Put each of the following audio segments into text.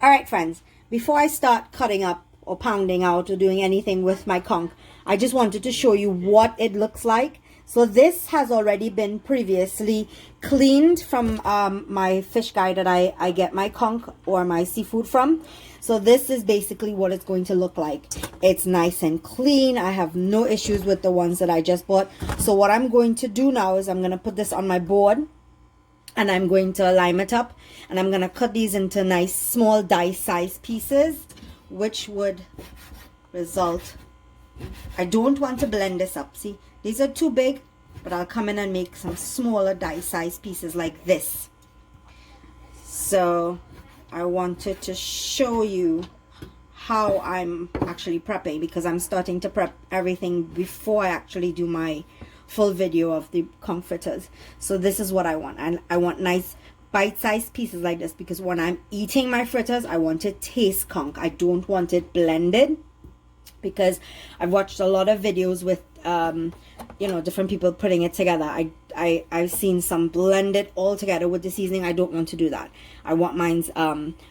All right, friends, before I start cutting up or pounding out or doing anything with my conch, I just wanted to show you what it looks like. So this has already been previously cleaned from my fish guy that I get my conch or my seafood from. So this is basically what it's going to look like. It's nice and clean. I have no issues with the ones that I just bought. So what I'm going to do now is I'm going to put this on my board. And I'm going to lime it up, and I'm going to cut these into nice small dice size pieces, which would result, I don't want to blend this up, see, these are too big, but I'll come in and make some smaller dice size pieces like this. So I wanted to show you how I'm actually prepping, because I'm starting to prep everything before I actually do my full video of the conch fritters. So this is what I want, and I want nice bite-sized pieces like this, because when I'm eating my fritters, I want to taste conch. I don't want it blended, because I've watched a lot of videos with you know, different people putting it together. I've seen some blended all together with the seasoning. I don't want to do that. I want mine's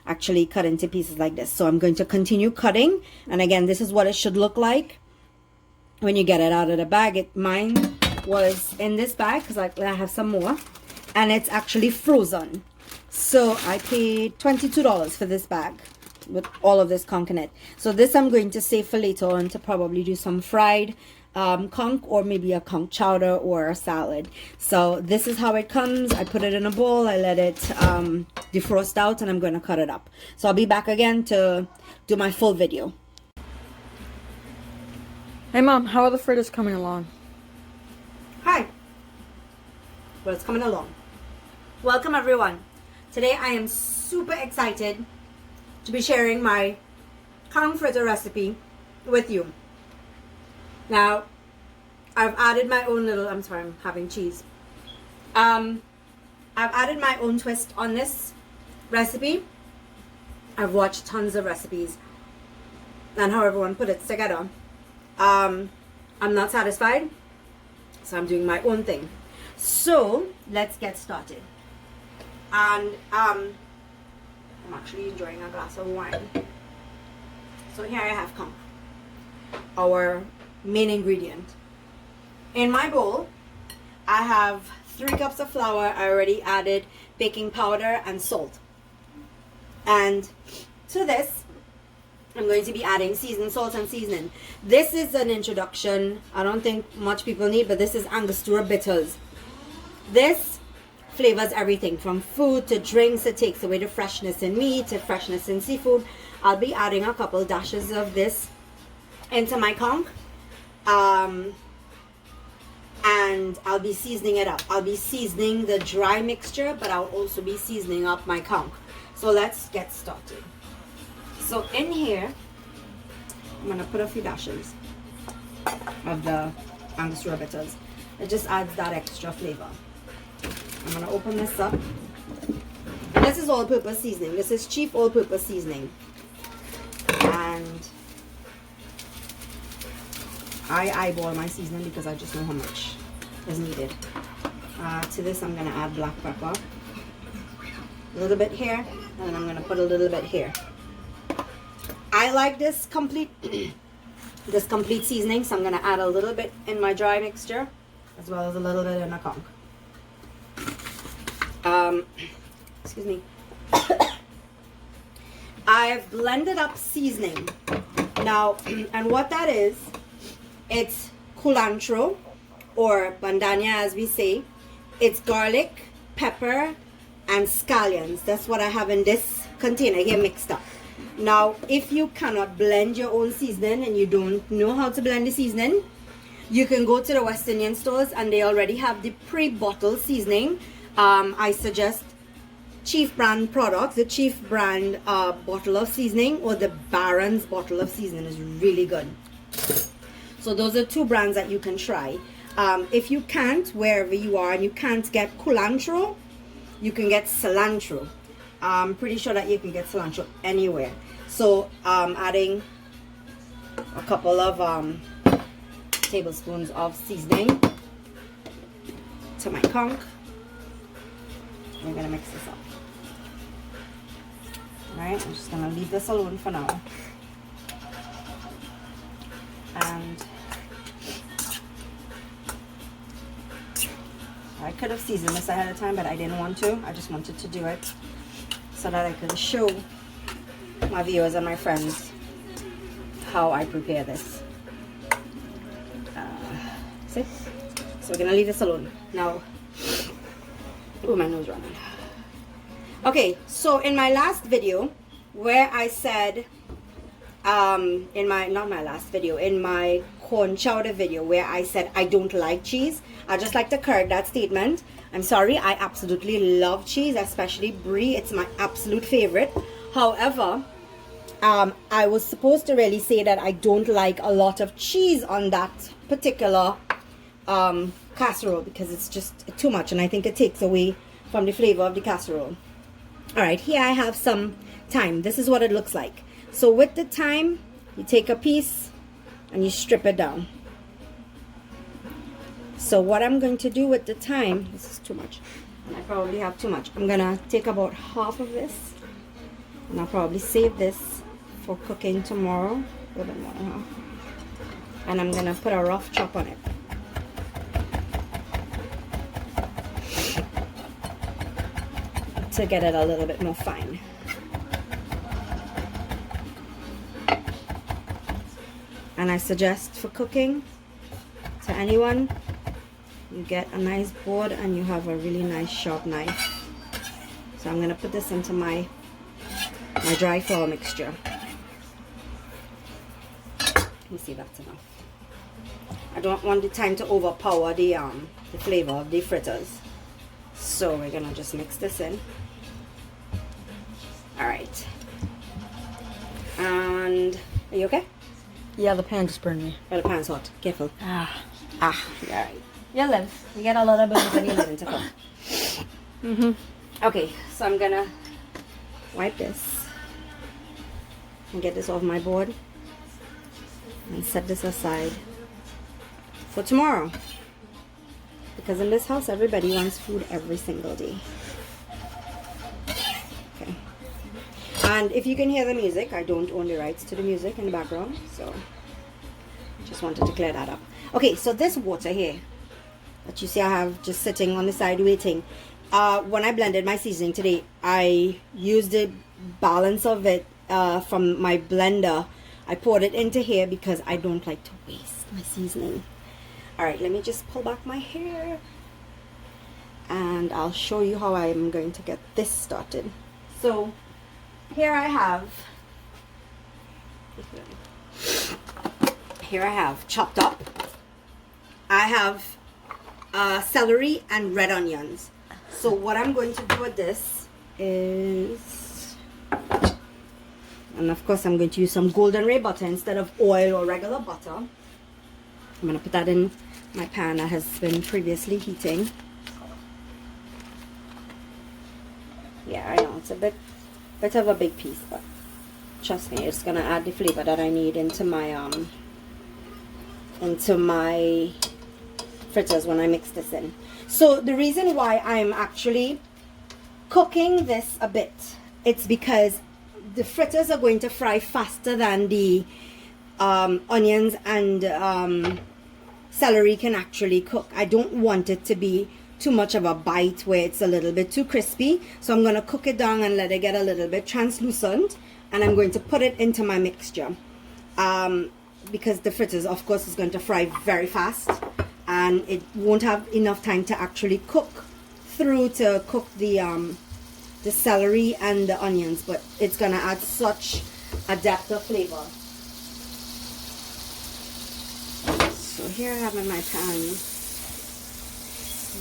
actually cut into pieces like this. So I'm going to continue cutting, and again, this is what it should look like when you get it out of the bag. Mine was in this bag because I have some more, and it's actually frozen. So I paid $22 for this bag with all of this conch in it. So this I'm going to save for later on to probably do some fried conch, or maybe a conch chowder or a salad. So this is how it comes. I put it in a bowl, I let it defrost out, and I'm going to cut it up. So I'll be back again to do my full video. Hey Mom, how are the fritters coming along? Hi. Well, it's coming along. Welcome everyone. Today I am super excited to be sharing my conch fritter recipe with you. Now, I've added my own little, I'm sorry, I'm having cheese. I've added my own twist on this recipe. I've watched tons of recipes and how everyone put it together. I'm not satisfied, so I'm doing my own thing. So let's get started. And I'm actually enjoying a glass of wine. So here I have conch, our main ingredient. In my bowl, I have 3 cups of flour. I already added baking powder and salt. And to this, I'm going to be adding seasoned salt and seasoning. This is an introduction. I don't think much people need, but this is Angostura bitters. This flavors everything from food to drinks. It takes away the freshness in meat to freshness in seafood. I'll be adding a couple dashes of this into my conch. And I'll be seasoning it up. I'll be seasoning the dry mixture, but I'll also be seasoning up my conch. So let's get started. So in here, I'm going to put a few dashes of the Angostura bitters. It just adds that extra flavor. I'm going to open this up. And this is all-purpose seasoning. This is cheap all-purpose seasoning. And I eyeball my seasoning because I just know how much is needed. To this, I'm going to add black pepper. A little bit here, and then I'm going to put a little bit here. I like this complete seasoning, so I'm going to add a little bit in my dry mixture, as well as a little bit in the conch. Excuse me. I've blended up seasoning. Now, and what that is, it's culantro, or bandana as we say. It's garlic, pepper, and scallions. That's what I have in this container here mixed up. Now, if you cannot blend your own seasoning and you don't know how to blend the seasoning, you can go to the West Indian stores and they already have the pre-bottled seasoning. I suggest Chief brand products. The Chief brand bottle of seasoning, or the Barron's bottle of seasoning, is really good. So those are 2 brands that you can try. If you can't, wherever you are, and you can't get culantro, you can get cilantro. I'm pretty sure that you can get cilantro anywhere. So adding a couple of tablespoons of seasoning to my conch. I'm going to mix this up. Alright, I'm just gonna leave this alone for now. And I could have seasoned this ahead of time, but I didn't want to. I just wanted to do it so that I could show my viewers and my friends how I prepare this. See? So we're gonna leave this alone. Now, oh, my nose running. Okay, so in my last video, where I said, in my corn chowder video, where I said I don't like cheese, I just like to correct that statement. I'm sorry, I absolutely love cheese, especially brie. It's my absolute favorite. However, I was supposed to really say that I don't like a lot of cheese on that particular casserole, because it's just too much, and I think it takes away from the flavor of the casserole. All right, here I have some thyme. This is what it looks like. So with the thyme, you take a piece and you strip it down. So what I'm going to do with the thyme, this is too much, and I probably have too much. I'm gonna take about half of this, and I'll probably save this for cooking tomorrow, a little bit more than half. And I'm gonna put a rough chop on it. To get it a little bit more fine. And I suggest for cooking to anyone, you get a nice board and you have a really nice sharp knife. So I'm gonna put this into my dry flour mixture. Let me see if that's enough. I don't want the thyme to overpower the flavor of the fritters. So we're gonna just mix this in. All right. And are you okay? Yeah, the pan just burned me. Oh, the pan's hot. Careful. Ah. All right. You live. You get a lot of burns when you live into cook. Okay, so I'm gonna wipe this and get this off my board and set this aside for tomorrow. Because in this house, everybody wants food every single day. Okay. And if you can hear the music, I don't own the rights to the music in the background, so just wanted to clear that up. Okay, so this water here that you see I have just sitting on the side waiting, when I blended my seasoning today, I used the balance of it from my blender. I poured it into here because I don't like to waste my seasoning. Alright, let me just pull back my hair and I'll show you how I'm going to get this started. So here I have chopped up. I have celery and red onions. So what I'm going to do with this is, and of course I'm going to use some golden ray butter instead of oil or regular butter. I'm going to put that in my pan that has been previously heating. Yeah, I know it's a bit of a big piece, but trust me, it's going to add the flavor that I need into my fritters when I mix this in. So the reason why I'm actually cooking this a bit, it's because the fritters are going to fry faster than the onions and celery can actually cook. I don't want it to be too much of a bite where it's a little bit too crispy. So I'm going to cook it down and let it get a little bit translucent, and I'm going to put it into my mixture. Because the fritters, of course, is going to fry very fast, and it won't have enough time to actually cook through to cook the celery and the onions, but it's going to add such a depth of flavor. So here I have in my pan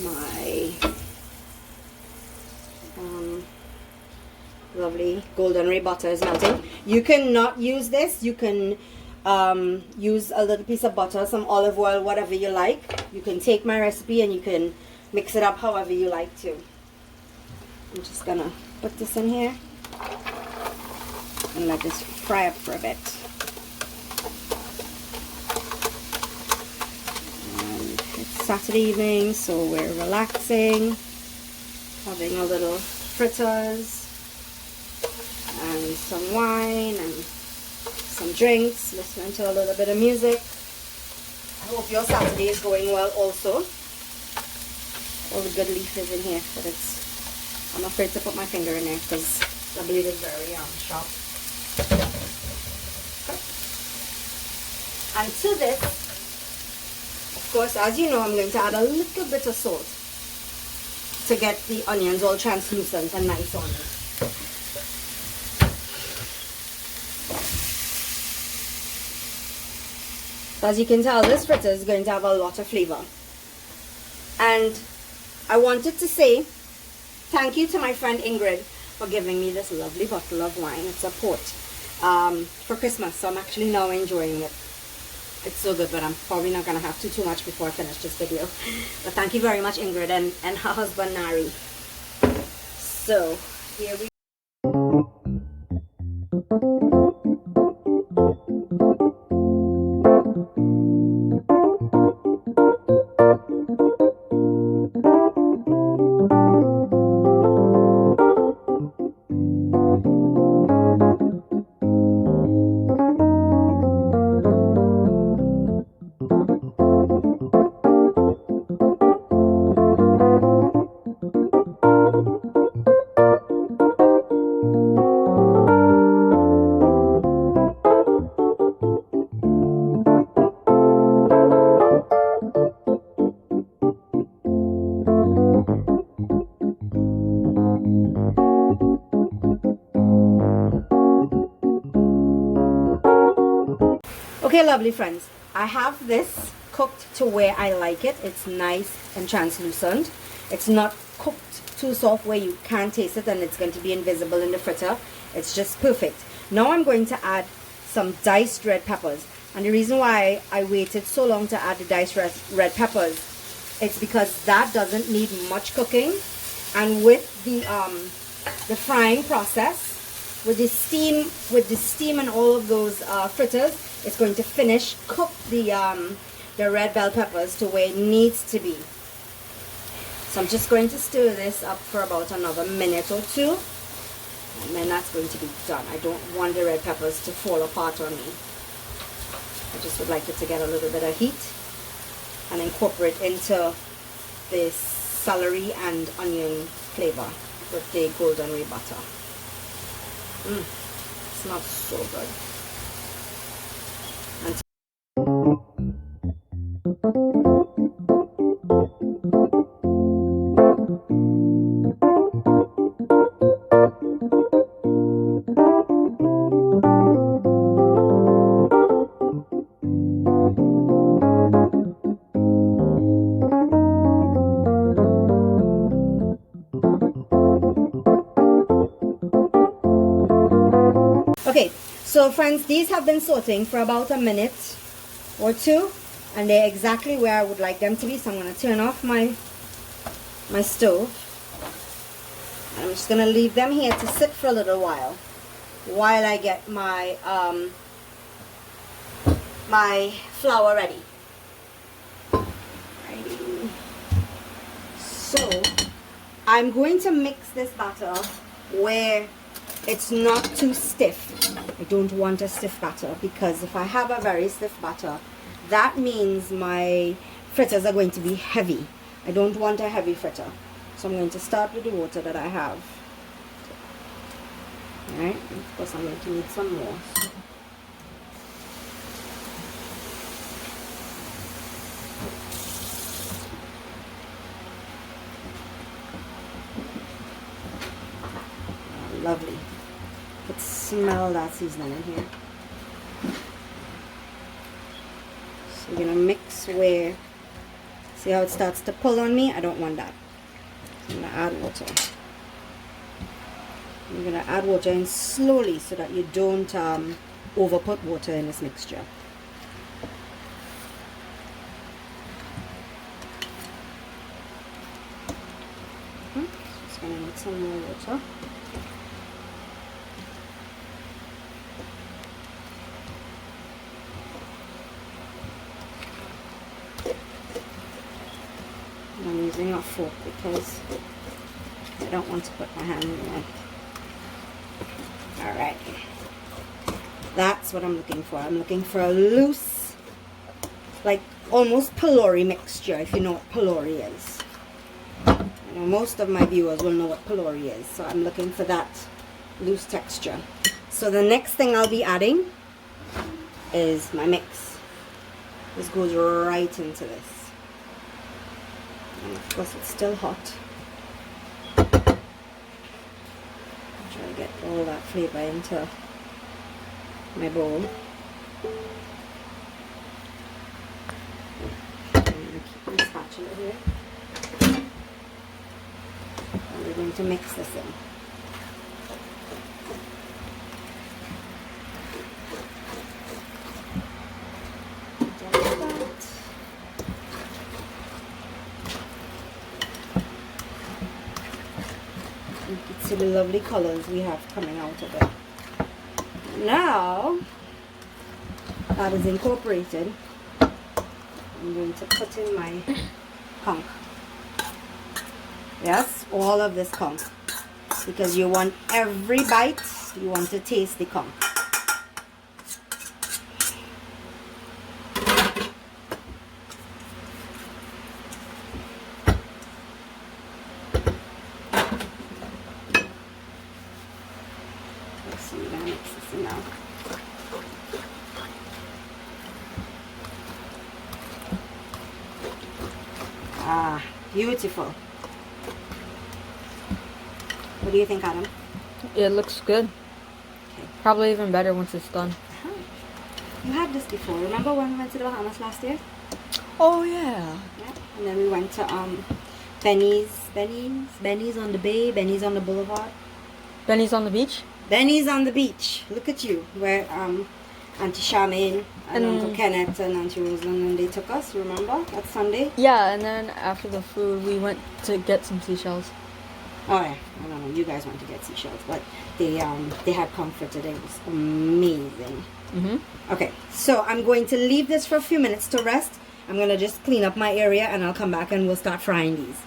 my lovely golden ray butter is melting. You can not use this. You can use a little piece of butter, some olive oil, whatever you like. You can take my recipe and you can mix it up however you like to. I'm just gonna put this in here and let this fry up for a bit. And it's Saturday evening, so we're relaxing, having a little fritters, and enjoying some wine and some drinks, listening to a little bit of music. I hope your Saturday is going well also. All the good leaf is in here, but I'm afraid to put my finger in there because the blade is very sharp. And to this, of course, as you know, I'm going to add a little bit of salt to get the onions all translucent and nice on it. So as you can tell, this fritter is going to have a lot of flavor. And I wanted to say thank you to my friend Ingrid for giving me this lovely bottle of wine. It's a port for Christmas, so I'm actually now enjoying it. It's so good, but I'm probably not going to have too much before I finish this video. But thank you very much, Ingrid, and her husband, Nari. So, here we Okay, lovely friends, I have this cooked to where I like it. It's nice and translucent. It's not cooked too soft where you can't taste it and it's going to be invisible in the fritter. It's just perfect. Now I'm going to add some diced red peppers. And the reason why I waited so long to add the diced red peppers, it's because that doesn't need much cooking. And with the frying process, with the steam and all of those fritters, it's going to cook the red bell peppers to where it needs to be. So I'm just going to stir this up for about another minute or two, and then that's going to be done. I don't want the red peppers to fall apart on me. I just would like it to get a little bit of heat and incorporate into this celery and onion flavor with the golden whey butter. Smells so good. Okay, so friends, these have been sauteing for about a minute or two, and they're exactly where I would like them to be. So I'm going to turn off my stove, and I'm just going to leave them here to sit for a little while I get my my flour ready. So I'm going to mix this batter where it's not too stiff. I don't want a stiff batter, because if I have a very stiff batter, that means my fritters are going to be heavy. I don't want a heavy fritter. So I'm going to start with the water that I have. Alright, of course I'm going to need some more. Lovely. You could smell that seasoning in here. So we're going to mix where, see how it starts to pull on me? I don't want that. So I'm going to add water. I'm going to add water in slowly so that you don't over put water in this mixture. Just going to need some more water. I'm using a fork because I don't want to put my hand in there. All right. That's what I'm looking for. I'm looking for a loose, like almost pylori mixture, if you know what pylori is. I know most of my viewers will know what pylori is, so I'm looking for that loose texture. So the next thing I'll be adding is my mix. This goes right into this. And of course it's still hot. Try to get all that flavor into my bowl. I'm going to keep my spatula here. And we're going to mix this in. Like that. You can see the lovely colors we have coming out of it. Now that is incorporated, I'm going to put in my conch. Yes, all of this conch, because you want every bite, you want to taste the conch. Let's see, we're going to mix this in now. Ah, beautiful. What do you think, Adam? It looks good. Okay. Probably even better once it's done. You had this before. Remember when we went to the Bahamas last year? Oh yeah. Yeah. And then we went to Benny's on the bay, Benny's on the boulevard. Benny's on the beach. Benny's on the beach. Look at you. Where Auntie Charmaine and Uncle Kenneth and Auntie Rosalind, and they took us, remember? That Sunday? Yeah, and then after the food, we went to get some seashells. Oh yeah, I don't know. You guys went to get seashells, but they had comfort today. It was amazing. Okay, so I'm going to leave this for a few minutes to rest. I'm gonna just clean up my area, and I'll come back and we'll start frying these.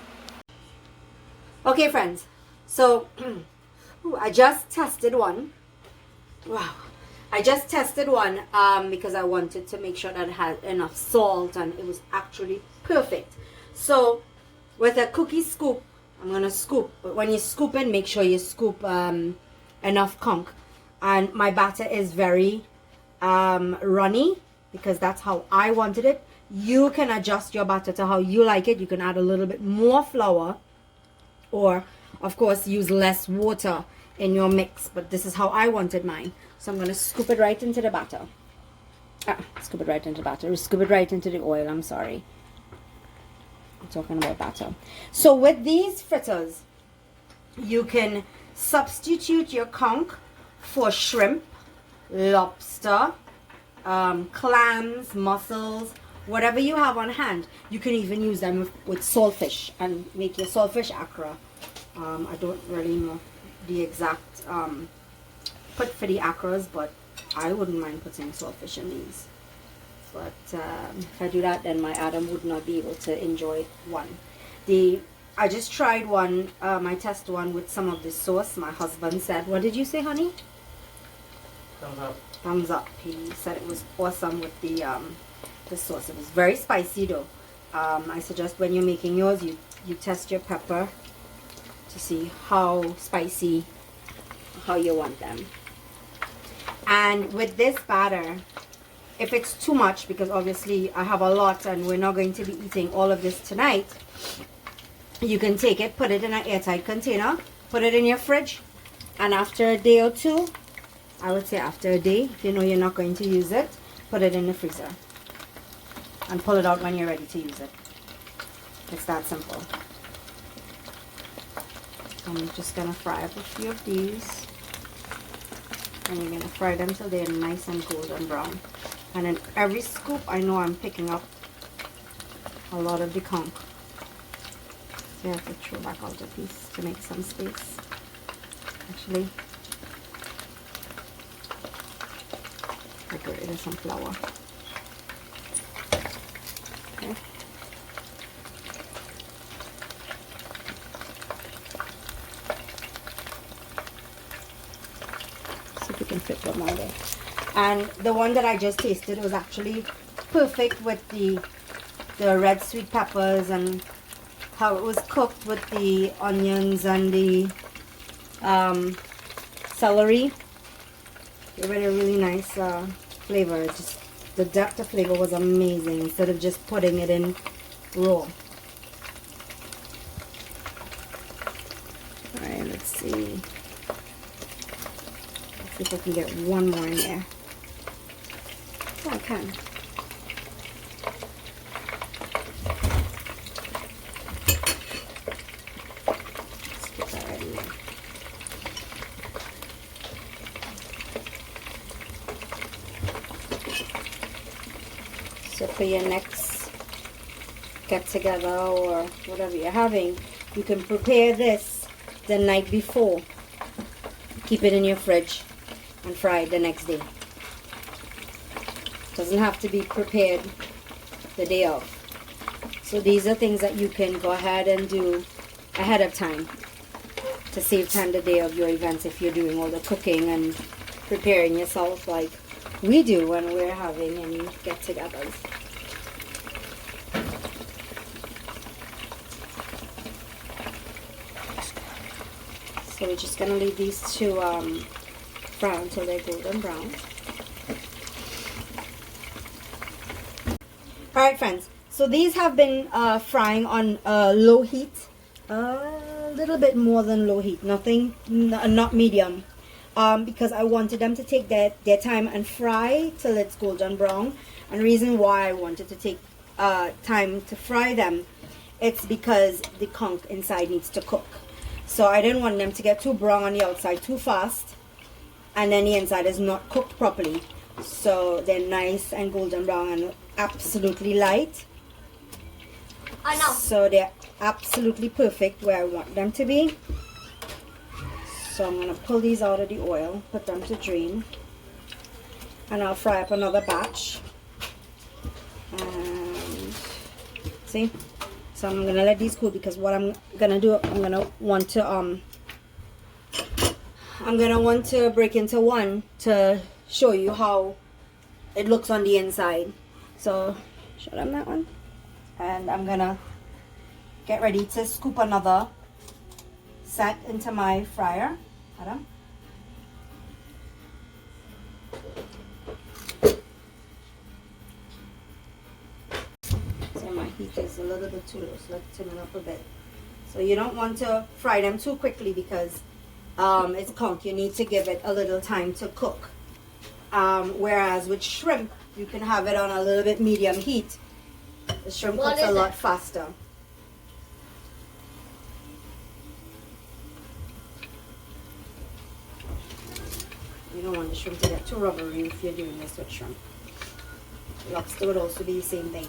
Okay, friends. So I just tested one. Wow. I just tested one because I wanted to make sure that it had enough salt, and it was actually perfect. So with a cookie scoop, I'm gonna scoop, but when you scoop it, make sure you scoop enough conch. And my batter is very runny because that's how I wanted it. You can adjust your batter to how you like it. You can add a little bit more flour, or of course use less water in your mix, but this is how I wanted mine. So I'm gonna scoop it right into the batter. Scoop it right into the batter. Scoop it right into the oil. I'm sorry. I'm talking about batter. So with these fritters, you can substitute your conch for shrimp, lobster, clams, mussels, whatever you have on hand. You can even use them with saltfish and make your saltfish akra. I don't really know the exact put for the akras, but I wouldn't mind putting saltfish in these. But if I do that, then my Adam would not be able to enjoy one. I just tried one, my test one with some of this sauce. My husband said, what did you say, honey? Thumbs up. Thumbs up. He said it was awesome with the sauce. It was very spicy though. I suggest when you're making yours, you test your pepper to see how spicy, how you want them. And with this batter, if it's too much, because obviously I have a lot and we're not going to be eating all of this tonight, you can take it, put it in an airtight container, put it in your fridge, and after a day or two, I would say after a day, if you know you're not going to use it, put it in the freezer and pull it out when you're ready to use it. It's that simple. I'm just gonna fry up a few of these, and you're gonna fry them till they're nice and golden brown. And in every scoop, I know I'm picking up a lot of the conch. So you have to throw back out a piece to make some space. Actually, I got rid of some flour. Okay. can fit one more there. And the one that I just tasted was actually perfect with the red sweet peppers and how it was cooked with the onions and the celery. It had a really nice flavor. Just the depth of flavor was amazing instead of just putting it in raw. Alright, let's see. Let's see if I can get one more in there. Oh, I can. Let's put that right in there. So for your next get together or whatever you're having, you can prepare this the night before. Keep it in your fridge and fry it the next day. Doesn't have to be prepared the day of. So these are things that you can go ahead and do ahead of time to save time the day of your events if you're doing all the cooking and preparing yourself like we do when we're having any get-togethers. So we're just gonna leave these to fry until they're golden brown. Alright friends, so these have been frying on low heat, a little bit more than low heat, not medium, because I wanted them to take their time and fry till it's golden brown. And the reason why I wanted to take time to fry them, it's because the conch inside needs to cook. So I didn't want them to get too brown on the outside too fast and then the inside is not cooked properly. So they're nice and golden brown and absolutely light. I know. So they're absolutely perfect where I want them to be. So I'm going to pull these out of the oil, put them to drain, and I'll fry up another batch. And see? So I'm going to let these cool because what I'm going to do, I'm going to want to break into one to show you how it looks on the inside. So show them that one. And I'm going to get ready to scoop another set into my fryer. Adam. So my heat is a little bit too low, so let's turn it up a bit. So you don't want to fry them too quickly because it's conch. You need to give it a little time to cook. Whereas with shrimp, you can have it on a little bit medium heat. The shrimp cooks a lot faster. You don't want the shrimp to get too rubbery if you're doing this with shrimp. Lobster would also be the same thing.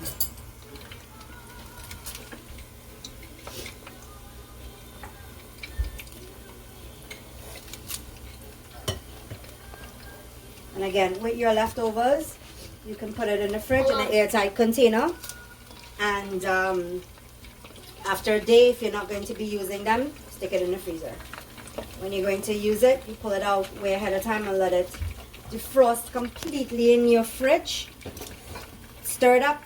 And again, with your leftovers, you can put it in the fridge in an airtight container. And after a day, if you're not going to be using them, stick it in the freezer. When you're going to use it, you pull it out way ahead of time and let it defrost completely in your fridge. Stir it up,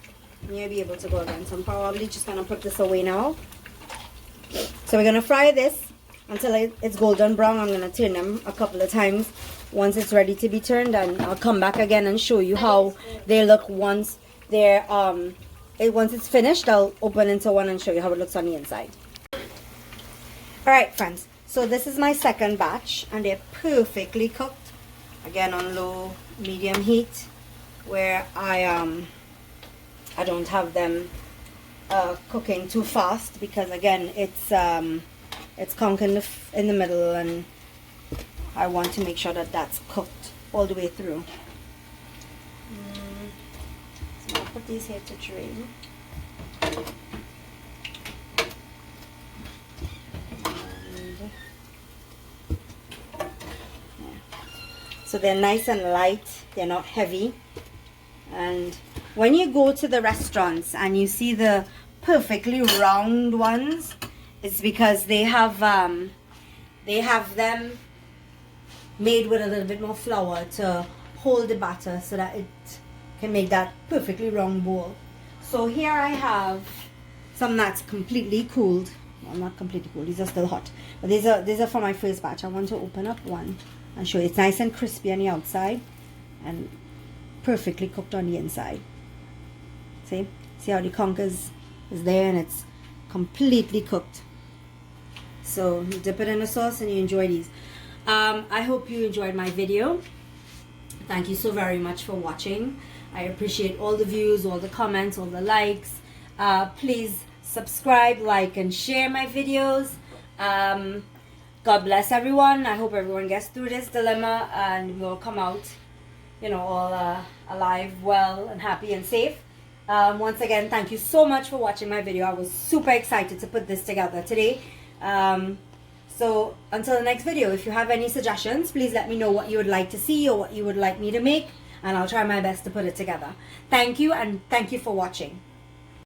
and you'll be able to go again. So I'm probably just going to put this away now. So we're going to fry this until it's golden brown. I'm going to turn them a couple of times once it's ready to be turned, and I'll come back again and show you how they look once they're once it's finished. I'll open into one and show you how it looks on the inside. Alright friends, so this is my second batch and they're perfectly cooked, again on low medium heat, where I don't have them cooking too fast because again it's conch in the middle and I want to make sure that that's cooked all the way through. So I'll put these here to drain. So they're nice and light, they're not heavy. And when you go to the restaurants and you see the perfectly round ones, it's because they have them made with a little bit more flour to hold the batter so that it can make that perfectly round bowl. So here I have some that's completely cooled. Well, not completely cooled, these are still hot. But these are for my first batch. I want to open up one and show you. It's nice and crispy on the outside and perfectly cooked on the inside. See how the conch is there and it's completely cooked. So you dip it in the sauce and you enjoy these. I hope you enjoyed my video. Thank you so very much for watching. I appreciate all the views, all the comments, all the likes. Please subscribe, like, and share my videos. God bless everyone. I hope everyone gets through this dilemma and will come out, you know, all alive, well, and happy and safe. Once again, thank you so much for watching my video. I was super excited to put this together today. So until the next video, if you have any suggestions, please let me know what you would like to see or what you would like me to make, and I'll try my best to put it together. Thank you, and thank you for watching.